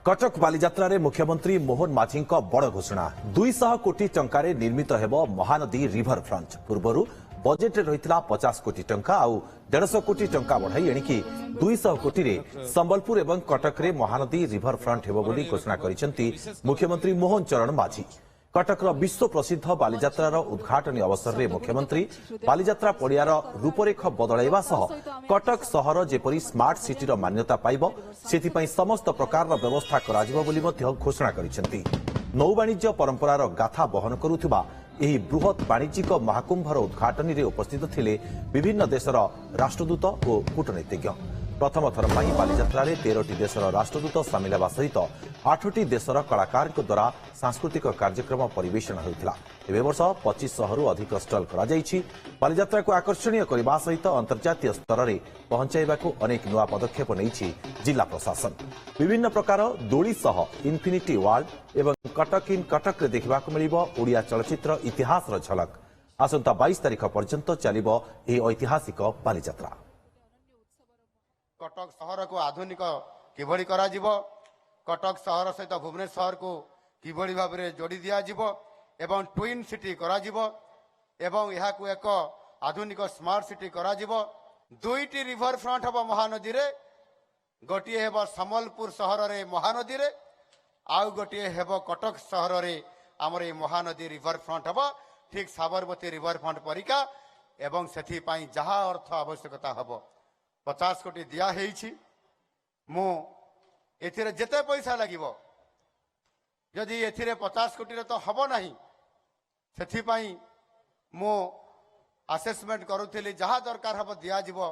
कटक बालीजात्रा रे मुख्यमंत्री मोहन माझी बड़ घोषणा 200 कोटी टंकार निर्मित हेब महानदी रिभर फ्रंट पूर्वर बजेट रही 50 कोटी टंका आउ 150 कोटी टंका बढ़ाई एणिकी 200 कोटी रे संबलपुर एवं कटक रे महानदी रिभर फ्रंट हेब बोली घोषणा करिसेंती मुख्यमंत्री मोहन चरण माझी। कटकर विश्व प्रसिद्ध बालीजात्रार उद्घाटन अवसर में मुख्यमंत्री बालीजात्रा पड़ियार रूपरेख बदलाइबा सह कटक सहर जेपरी स्मार्ट सिटी मान्यता पाइब सेथिपई समस्त प्रकार व्यवस्था कराजिबो बोली मध्य घोषणा करिसेंती। नौवाणिज्य परंपरार गाथा बहन करुथिबा एही बृहत वाणिज्यिक महाकुंभर उद्घाटन में उपस्थित थिले विभिन्न देशर राष्ट्रदूत और कूटनीतिज्ञ। प्रथम थर पर बालीजात्रा 13टी देशर राष्ट्रदूत सामिल होगा सहित 8टी देशर कलाकार द्वारा सांस्कृतिक कार्यक्रम परिवेषण होता। ए वर्ष 2500 अधिक स्टल बालीजात्रा को आकर्षणीय करने सहित अंतर्जातीय स्तर में पहुंचाइबा अनेक नुआ पदक्षेप नहीं जिला प्रशासन। विभिन्न प्रकार दोली सह इन्फिनिटी वर्ल्ड एवं कटक इन कटक रे देखा मिलिब ओडिया चलचित्र इतिहास झलक। आसंता 22 तारिख पर्यंत चलिब एही ऐतिहासिक बालीजात्रा। कटक सहर को आधुनिक किभली करा जिवो, कटक सहर सहित भुवनेश्वर को किभली भाव में जोड़ी दिया जिवो एवं ट्विन सिटी करा जिवो एवं यहा को एक आधुनिक स्मार्ट सिटी करा जिवो। दुईटी रिवर फ्रंट हबो महानदी रे, गोटिए हेबो संबलपुर सहर रे महानदी रे, आउ गोटिए हेबो कटक सहर रे हमर ए महानदी रिवर फ्रंट हबो ठीक साबरमती रिवर फ्रंट परिका एवं सेथि पई जहा अर्थ आवश्यकता हबो 50 कोटी दिया हेछि। मु एथिरे जेते पैसा लागिबो यदि एथिरे 50 कोटी रे तो हबो नाही, सेथि पई मु असेसमेंट करूथिली जहा दरकार हबो दिया जिवो।